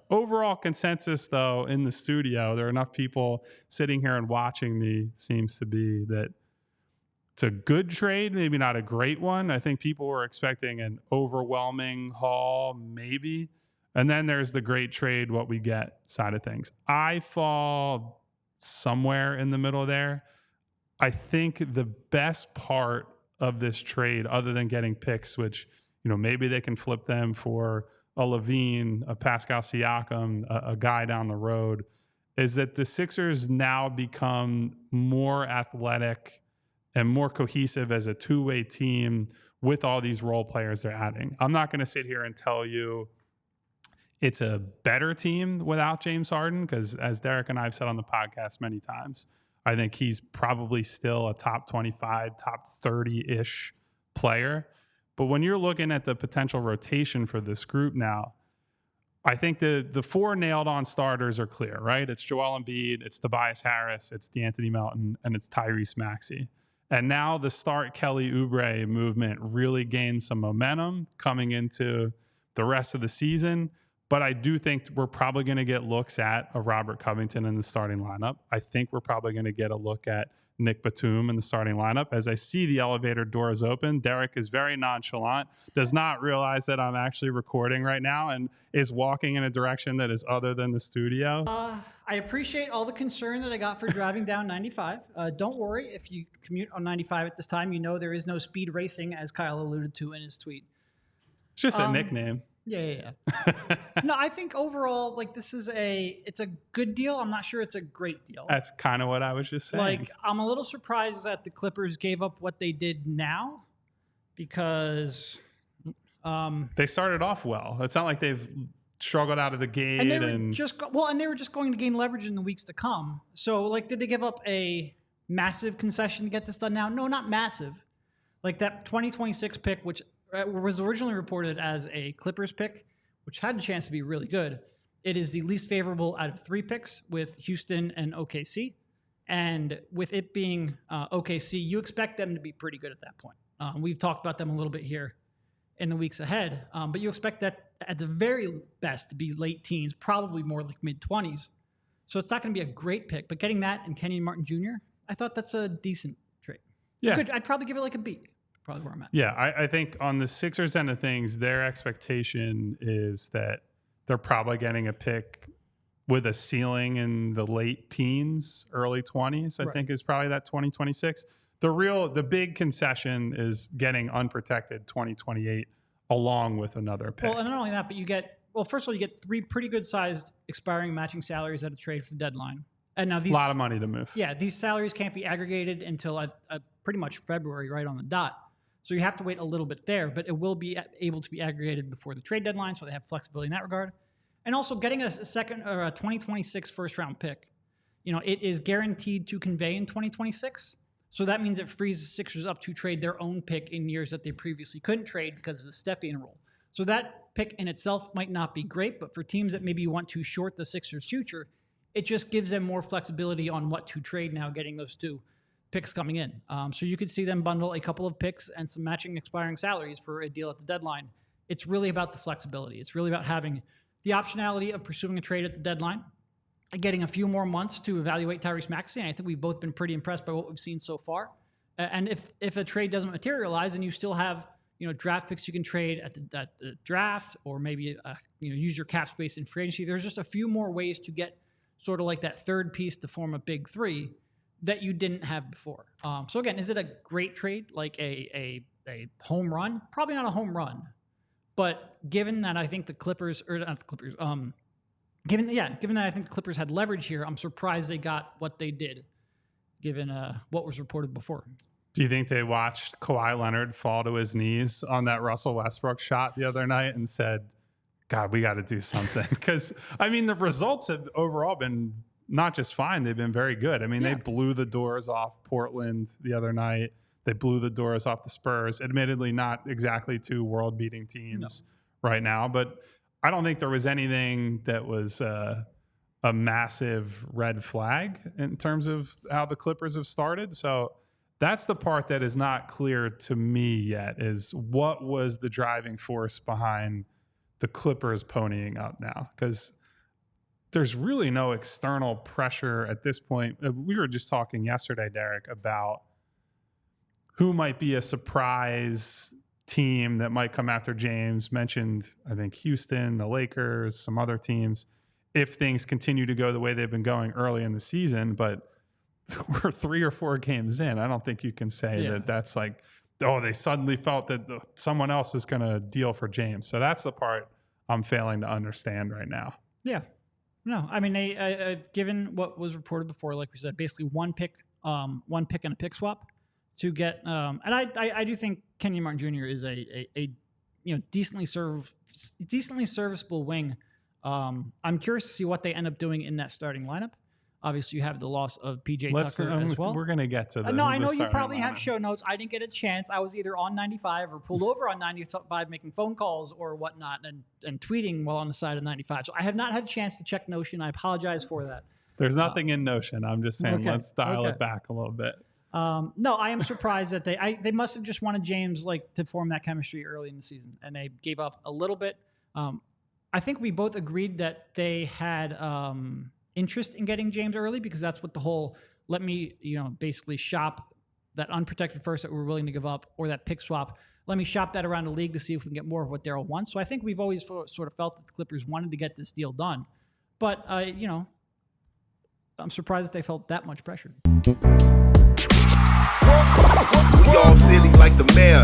Overall consensus, though, in the studio, there are enough people sitting here and watching me, seems to be that it's a good trade, maybe not a great one. I think people were expecting an overwhelming haul, maybe. And then there's the great trade, what we get side of things. I fall somewhere in the middle there. I think the best part of this trade, other than getting picks, which, maybe they can flip them for a Levine, a Pascal Siakam, a guy down the road, is that the Sixers now become more athletic and more cohesive as a two-way team with all these role players they're adding. I'm not going to sit here and tell you it's a better team without James Harden, because as Derek and I have said on the podcast many times, I think he's probably still a top 25, top 30-ish player. But when you're looking at the potential rotation for this group now, I think the four nailed-on starters are clear, right? It's Joel Embiid, it's Tobias Harris, it's DeAnthony Melton, and it's Tyrese Maxey. And now the start Kelly Oubre movement really gained some momentum coming into the rest of the season. But I do think we're probably going to get looks at a Robert Covington in the starting lineup. I think we're probably going to get a look at Nick Batum in the starting lineup. As I see the elevator doors open, Derek is very nonchalant, does not realize that I'm actually recording right now, and is walking in a direction that is other than the studio. I appreciate all the concern that I got for driving down 95. Don't worry, if you commute on 95 at this time, there is no speed racing, as Kyle alluded to in his tweet. It's just a nickname. Yeah. No, I think overall, it's a good deal. I'm not sure it's a great deal. That's kind of what I was just saying. I'm a little surprised that the Clippers gave up what they did now, because they started off well. It's not like they've struggled out of the gate, and they were just going to gain leverage in the weeks to come. So, did they give up a massive concession to get this done now? No, not massive. That 2026 pick, which was originally reported as a Clippers pick, which had a chance to be really good. It is the least favorable out of 3 picks, with Houston and OKC. And with it being OKC, you expect them to be pretty good at that point. We've talked about them a little bit here in the weeks ahead, but you expect that at the very best to be late teens, probably more like mid-20s. So it's not going to be a great pick, but getting that and Kenyon Martin Jr., I thought that's a decent trade. Yeah. Good. I'd probably give it a B. Probably where I'm at. Yeah, I think on the Sixers end of things, their expectation is that they're probably getting a pick with a ceiling in the late teens, early 20s, I think is probably that 2026. The big concession is getting unprotected 2028 along with another pick. Well, and not only that, but first of all, you get 3 pretty good sized expiring matching salaries at a trade for the deadline. And now a lot of money to move. Yeah, these salaries can't be aggregated until pretty much February, right on the dot. So you have to wait a little bit there, but it will be able to be aggregated before the trade deadline, so they have flexibility in that regard. And also getting a second or a 2026 first round pick, it is guaranteed to convey in 2026. So that means it frees the Sixers up to trade their own pick in years that they previously couldn't trade because of the step-in rule. So that pick in itself might not be great, but for teams that maybe want to short the Sixers' future, it just gives them more flexibility on what to trade now, getting those 2 picks coming in. So you could see them bundle a couple of picks and some matching expiring salaries for a deal at the deadline. It's really about the flexibility. It's really about having the optionality of pursuing a trade at the deadline and getting a few more months to evaluate Tyrese Maxey. And I think we've both been pretty impressed by what we've seen so far. And if a trade doesn't materialize and you still have draft picks you can trade at the draft, or maybe use your cap space in free agency, there's just a few more ways to get sort of like that third piece to form a big 3 that you didn't have before. So again, is it a great trade, like a home run? Probably not a home run, but given that I think the Clippers, or not the Clippers, given that I think the Clippers had leverage here, I'm surprised they got what they did, given what was reported before. Do you think they watched Kawhi Leonard fall to his knees on that Russell Westbrook shot the other night and said, God, we got to do something? Because, the results have overall been not just fine, they've been very good. They blew the doors off Portland the other night. They blew the doors off the Spurs. Admittedly, not exactly 2 world-beating teams right now, but I don't think there was anything that was a massive red flag in terms of how the Clippers have started. So that's the part that is not clear to me yet, is what was the driving force behind the Clippers ponying up now, because there's really no external pressure at this point. We were just talking yesterday, Derek, about who might be a surprise team that might come after James. Mentioned, I think, Houston, the Lakers, some other teams, if things continue to go the way they've been going early in the season. But we're 3 or 4 games in. I don't think you can say that that's like, oh, they suddenly felt that someone else is going to deal for James. So that's the part I'm failing to understand right now. Yeah. No, I mean, they given what was reported before, like we said, basically one pick and a pick swap to get, and I do think Kenyon Martin Jr. is a decently serviceable wing. I'm curious to see what they end up doing in that starting lineup. Obviously, you have the loss of PJ Tucker as well. We're going to get to the No, I know you probably have show notes. I didn't get a chance. I was either on 95 or pulled over on 95 making phone calls or whatnot and tweeting while on the side of 95. So I have not had a chance to check Notion. I apologize for that. There's nothing in Notion. I'm just saying let's dial it back a little bit. No, I am surprised that they must have just wanted James to form that chemistry early in the season, and they gave up a little bit. I think we both agreed that they had interest in getting James early because that's what the whole let me basically shop that unprotected first that we're willing to give up, or that pick swap. Let me shop that around the league to see if we can get more of what Daryl wants. So I think we've always sort of felt that the Clippers wanted to get this deal done, but I'm surprised that they felt that much pressure. We all silly like the mayor.